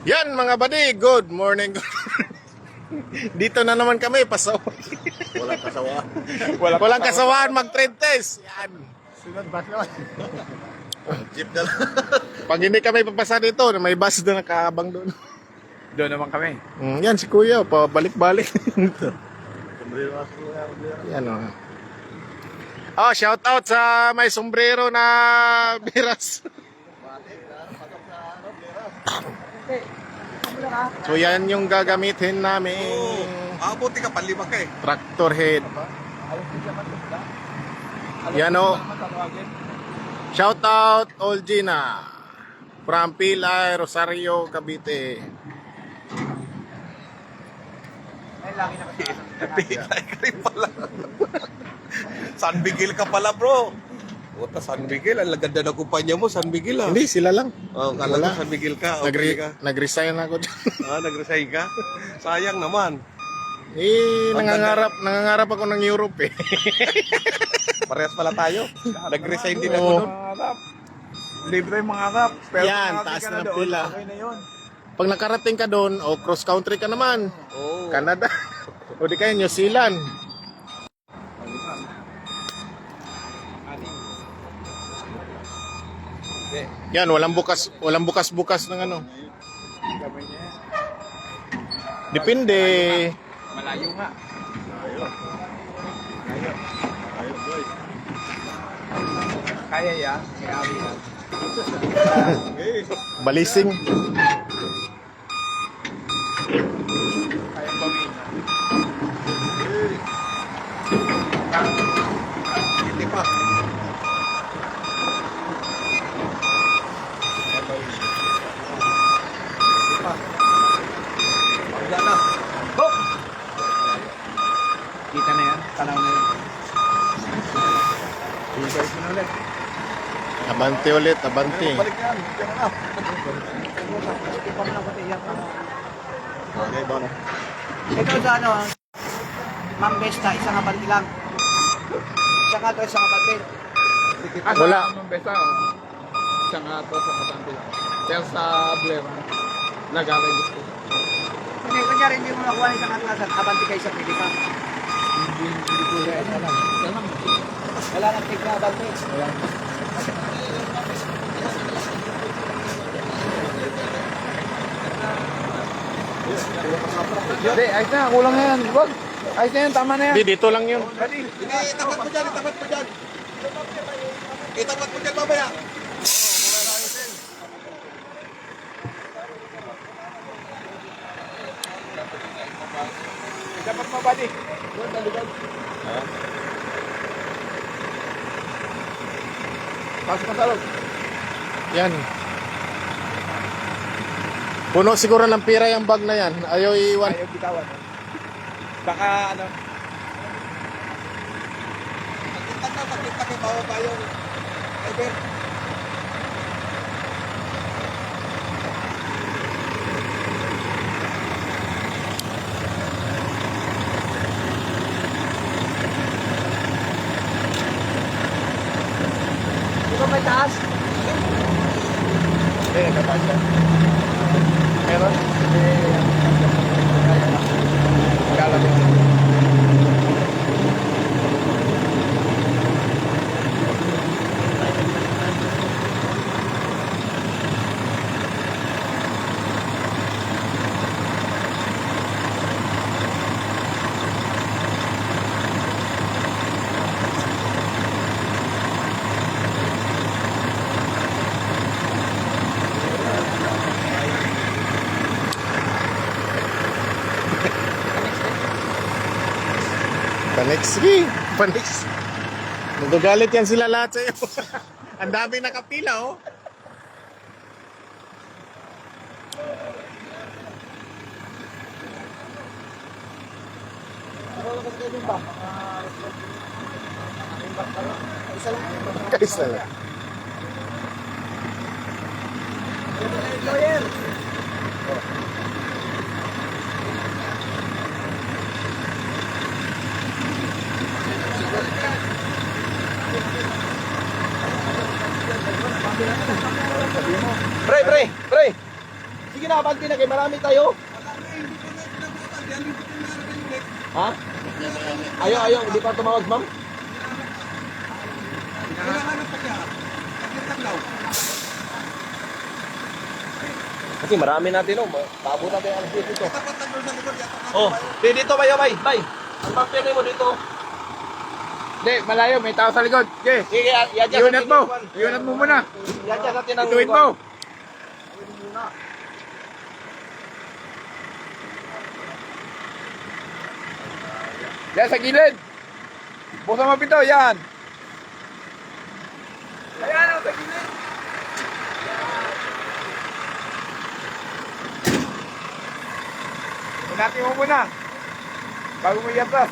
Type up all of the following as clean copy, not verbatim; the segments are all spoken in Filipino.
Yan mga buddy, good morning. Dito na naman kami, pasaway. Walang kasawa. Walang kasawaan mag-trade test. Yan. Sunod bus naman. Jeep na lang. Pag hindi kami papasa dito, may bus doon nakaabang doon. Doon naman kami. Yan si Kuya, pabalik-balik. Sombrero na sa kuya. Yan o. Oh, shout out sa may sombrero na biras. So yan yung gagamitin namin. Buti ka, panlima ka eh. Tractor head. Yan o. Shout out Olgina from Pilay, Rosario, Cavite. Pilay ka rin pala. San Miguel ka pala bro. Puta, San Miguel. Ang ganda na kumpanya mo, San Miguel ah. Hindi, sila lang. Oh, kala ko San Miguel ka. Okay ka. Nag-resign ako dyan. Nag-resign ka? Sayang naman. Nangangarap ako ng Europe eh. Parehas pala tayo. Nag-resign din ako Oo. nun. Libre yung mga rap. Pero Yan, kung taas ka na ng doon, pila. Okay na yun. Pag nakarating ka doon, o cross country ka naman. Oo. Canada. O di kayo, New Zealand. Yan, walang bukas ng ano. Kamay niya yan. Depende. Malayo nga. Kaya yan. Kaya yan. Balising. Kaya pamilya. Hindi pa. Wala na. Hop! Kita na yan. Tanaw na yan. Ibig na ulit. Abante ulit, abante. Balik yan. Diyan na. Okay, bono. Ito sa ano, Mang Besta, isang abante lang. Isa nga to, isang abante. Wala. Ang besa, isang ato sa katante lang. Pero sa Blair, nag-arrange ko. Hindi, kunyari hindi mo nakuha ng isang atlasan, abante kayo sa pili ka. Hindi ko yan. Wala nang take na abante. Hindi, ayos na. Kulang na yan. Wag. Ayos na yan. Tama na yan. Hindi, dito lang yun. Hindi, itapat mo dyan, itapat mo dyan. Itapat mo dyan mamaya. Dapat mo, buddy. Pasok ka sa loob. Yan. Puno siguro ng pira yung bag na yan. Ayaw iiwan. Ayaw bitawan. Baka ano, Pakita kay bawa tayo. Ever. Di ba may taas? eh, kapag yan. Meron? Gala din. Panex, sige. Panex. Magagalit yan sila lahat sa'yo. Ang dami nakapila, oh. Kaisa lang. Lawyer! Pre! Sige na, abante na kayo. Marami tayo. Ha? Ayaw. Hindi pa tumawag, ma'am? Kasi marami natin, oh. Paabot natin ang alas dito. Oh, dito bay. Ang papel mo dito. Hindi, malayo. May tao sa likod. Okay. Sige, yadya Iunat mo. Iunat mo muna. Yadya natin ang... Ituwid mo. Yan sa gilid. Buksan mo pito. Yan. Ayan o, sa gilid. Unatin mo muna. Bago mo iatras.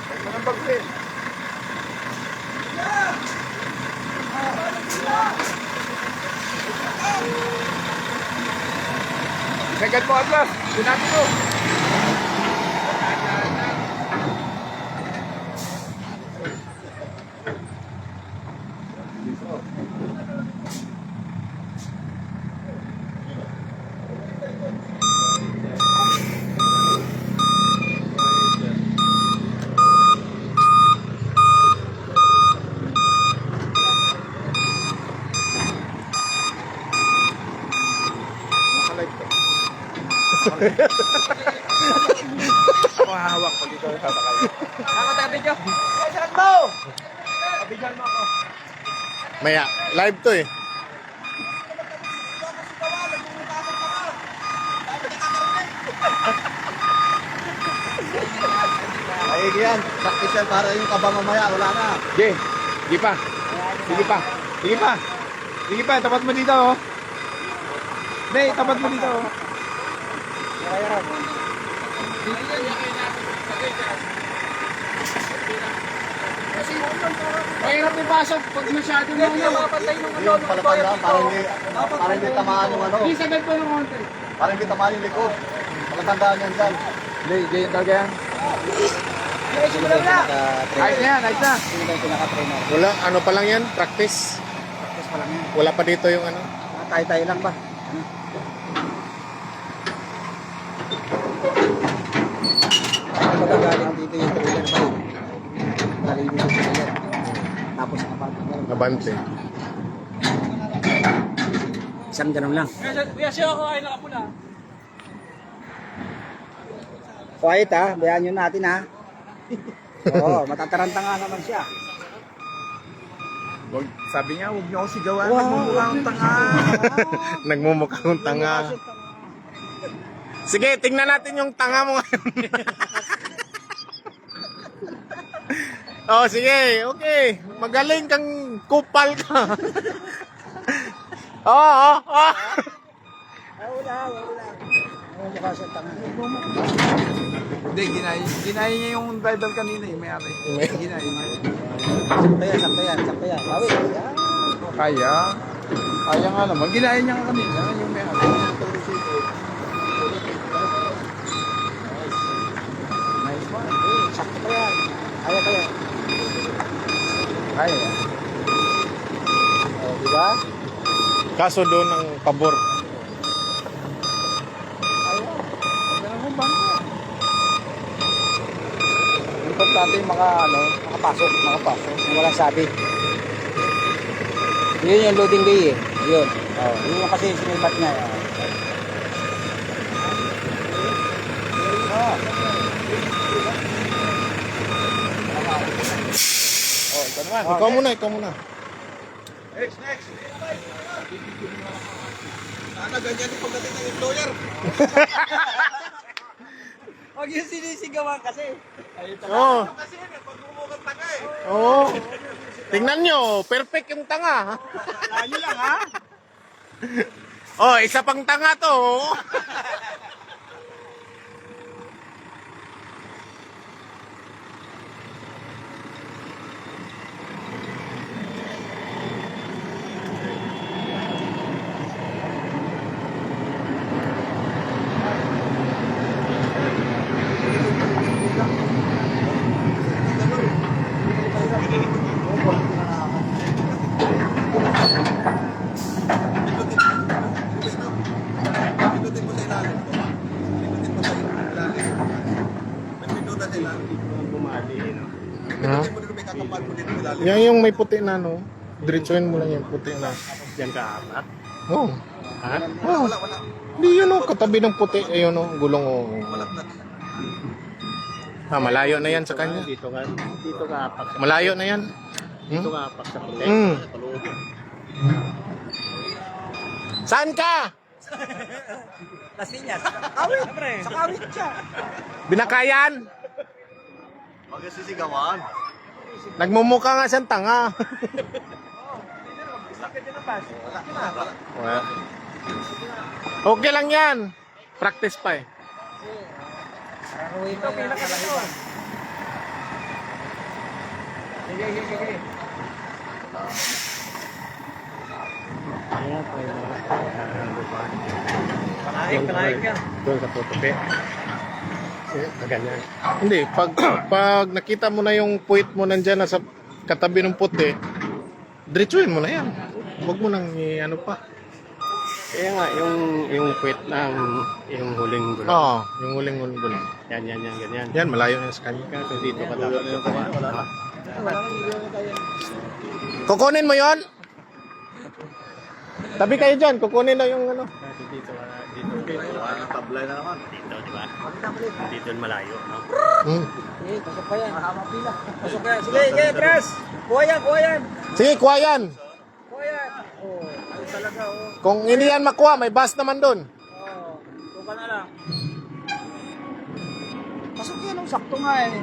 Huwag mo nang bagsin. Sagad mo atlas. Unatin mo. Hawak pag ikaw sasakay. Ako taga-video. Saan mo? Abigyan mo ako. Maya, live to eh. Ay, yan. Practice yan para yung kaba mamaya. Wala na. Sige. Sige pa. Sige pa. Sige pa. Sige pa. Tapat mo dito oh. Hindi, tapat mo dito oh. Mahirap ipasok pag masyado na ano. Yung palatandaan para hindi tamaan yung ano. Hindi sagad po ng konti. Para hindi tamaan yung likod. Palatandaan yan dyan. Hindi, ganyan talaga yan. Ayos na yan, ayos na. Sino ba yung pinaka-trainer? Wala, ano pa lang yan? Practice. Practice pa lang yan. Wala pa dito yung ano. Tayo-tayo lang ba? Ano magagaling dito yung trailer pa yun? Galing dito sa trailer. Tapos nakapagpagal. Abante. Isang ganun lang. Kuya, siya ako ay nakapula. Quiet ha, bayaan nyo natin ha. Oo, matataranta nga naman siya. Sabi niya, huwag niyo ako sigawan. Nagmumukhang tanga. Nagmumukhang tanga. Sige, tingnan natin yung tanga mo ngayon. Oh, sige. Okay. Magaling kang kupal ka. Oo. Wala. Mukha siya tanga. Hindi, ginaya niya yung driver kanina eh, may-ari. Ginaya niya. Sakto yan. Bawi. Yan. Kaya nga naman. Ginaya niya kanina, yung may-ari. Nice one. Sakto pa yan. Kaya. Kaya yan. Diba? Kaso doon ang pabor. Huwag na lang bangko. Importante yung Makapasok. Wala sabi. Yun yung loading bay eh. Yun. Yun yung kasi sinibat niya. ito naman. Ikaw muna. Next. Sana ganyan yung pagdating ng employer. Huwag yung sinisigawan kasi. Oo. Kasi pagmumukhang tanga eh. Oo. Tingnan nyo, perfect yung tanga. Ayun lang ha. Oh, isa pang tanga to. hawakan mo dito ilalim. Yan yung may puti na, no? Diretsuhin mo lang yung puti na. Yan ka, apat. Oh. Ha? Oh. Wala. Hindi yun, oh. Katabi ng puti. Ayun, oh. Gulong, oh. Malaglag. Malayo na yan sa kanya. Dito ka apak. Malayo na yan. Dito ka apak sa puti. Saan ka? Lasinyas. Kawit. Sa kawit siya. Binakayan? Huwag yung sisigawan. Nagmumukha nga siyang tanga. Well, okay lang yan. Practice pa eh. Ito, pinakalawa. Sige. Ayan po yung Kanaik ka. Doon sa putupi. Ganyan. Hindi, pag nakita mo na yung puwit mo nandyan na sa katabi ng puti, diretsuhin mo na yan. Huwag mo nang ano pa. Kaya nga, yung quit ng yung huling gulong. Oo, yung huling gulong. Yan, ganyan. Yan, malayo na sa kanya. Kasi dito ka dapat kukuha. Kukunin mo yon? Tabi kayo dyan, kukunin na yung ano. Kasi dito. Tablay na naman. Dito, di ba? Dito malayo, no? Sige, pasok pa yan. Mahaba pila. Pasok pa yan. Sige, Pres. Kuha yan. Sige, kuha yan. Kuha yan. Oh, ay talaga, oh. Kung hindi yan makuha, may bus naman doon. Oh, tuka na lang. Pasok yan, oh. Sakto nga eh.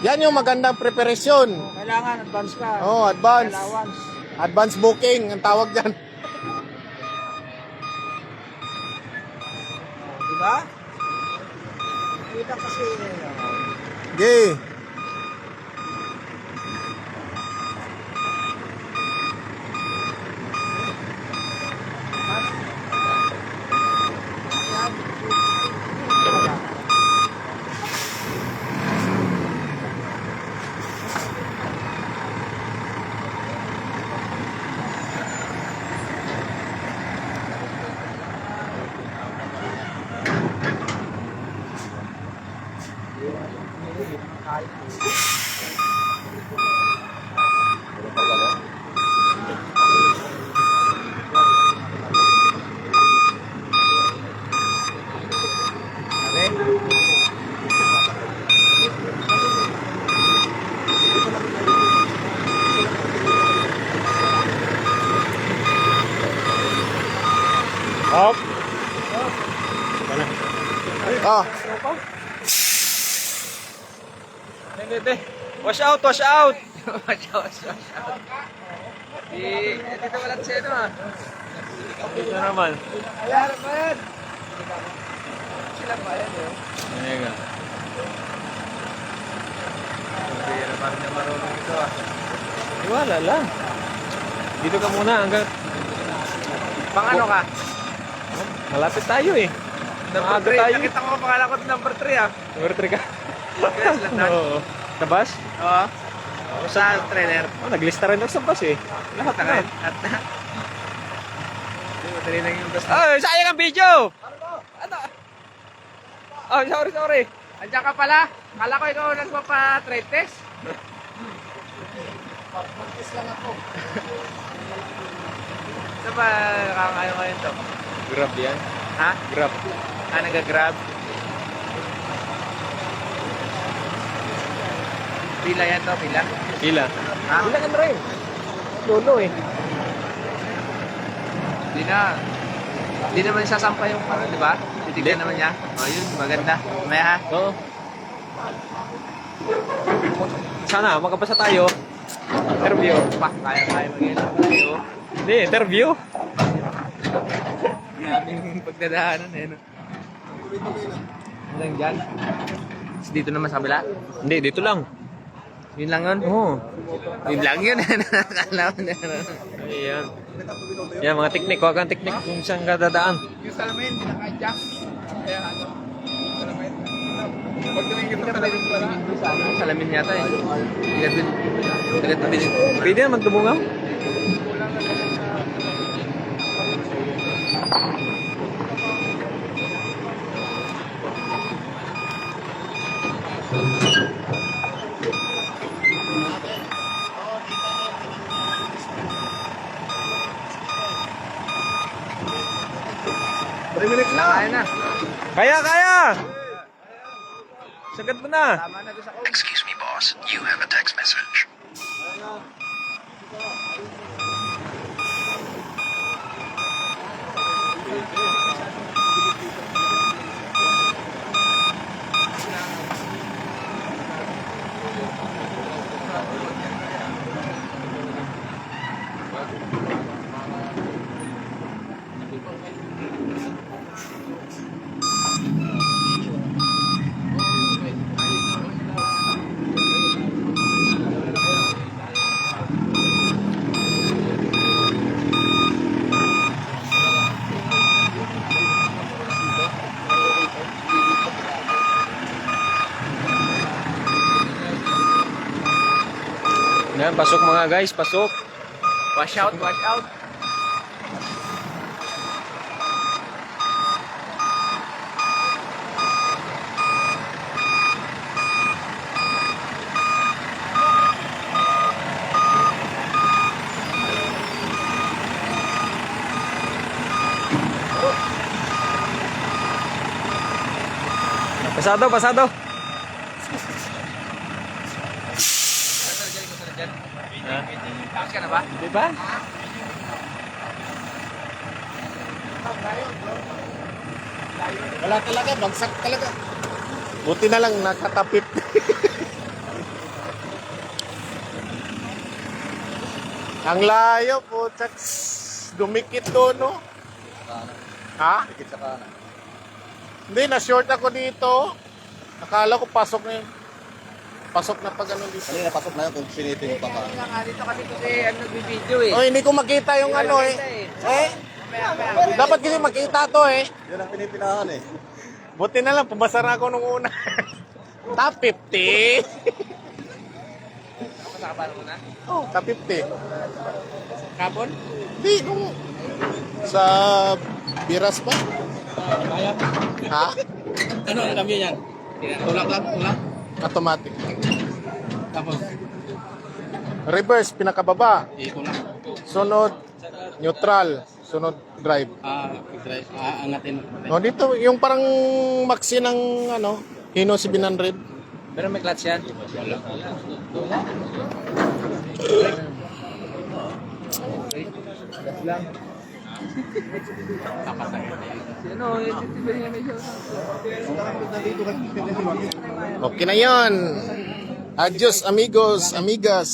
Yan yung magandang preparasyon. Oh, kailangan, advance ka. Oh, advance. Allowance. Advance booking, ang tawag dyan. Diba? Kita kasi Okay. Up. Oh. Hindi. Wash out. Wash out. Dito wala siya ito ah. Dito naman. Ayan, man. Sila pa yan eh. Ayan nga. Hindi na parang na marunong ito ah. Wala lang. Dito ka muna hanggang Pang ano ka? malapit tayo eh. Number Maaga 3. tayo. Nakita ko pangalan ko number 3 ah. Number 3 ka. Kaya sila na. Oo. Sa bus? Oo. Sa trailer. Oh, naglista rin ako sa bus eh. Lahat na rin. At na. Madali lang yung basta. Oh, sayang ang video! Ano? Oh, sorry. Andiyan ka pala. Kala ko ikaw nagpapa-trade test. Pag-test lang ako. Ito ba nakakayo ngayon to? Grab yan. Ha? Grab. Nag-grab? Pila yan to, pila? Pila. Ha? Pila ka na rin. Lolo eh. Di naman sasampa yung ano, di ba? Titignan naman niya. Oh, yun, maganda. Mamaya ha? Oo. Sana makapasa tayo. Interview. Pa, kaya mag-inom tayo. Hindi, interview. Daming pagdadaanan eh, no? Hanggang dyan. Tapos dito naman sa kabila. Hindi, dito lang. Yun lang yun? Oo. Yun lang yun. Nakakala ko na. Ayan. Yan, mga teknik. Huwag kang teknik kung saan ka dadaan. Yung salamin, pinaka-jack. Kaya ano? Salamin. Pag tumingin ka pala yung salamin yata eh. Tagat-tabi din. Pwede naman tumungam. 3 minutes na. Kaya na. Kaya! Sagad mo na. Tama na doon sa Excuse me, boss. You have a text message. Yan, pasok mga guys, pasok. Wash out, wash out. Pasado. Tapos ka na ba? Di ba? Wala talaga, bagsak talaga. Buti na lang nakatapit. Ang layo po, tsaks. Dumikit doon, no? Ha? Dikit sa kanan. Hindi, na-short ako dito. Akala ko pasok na yun. Pasok na pag ano dito. Kanina pasok na yun kung sinitin yung baka. Kaya nga dito kasi ano nagbibideo eh. Oh, hindi ko makita yung ano eh. Dapat kasi makita to eh. Yan ang pinipinahan eh. Buti na lang, pumasa na ako nung una. Top 50. Kasakabahan mo na? Oh, top 50. Kapon? Hindi, nung sa Biras pa. Ha? Ano ang kami yan? Tulak lang, tulak. Automatic. Tapos, Reverse, pinakababa. tulak. Sunod, neutral. Sunod, drive. Drive. Angatin. O, dito, yung parang maxi ng ano, Hino 700. Pero may clutch yan? Wala. Lang. Ano, Okay na yon. Adios, amigos, amigas.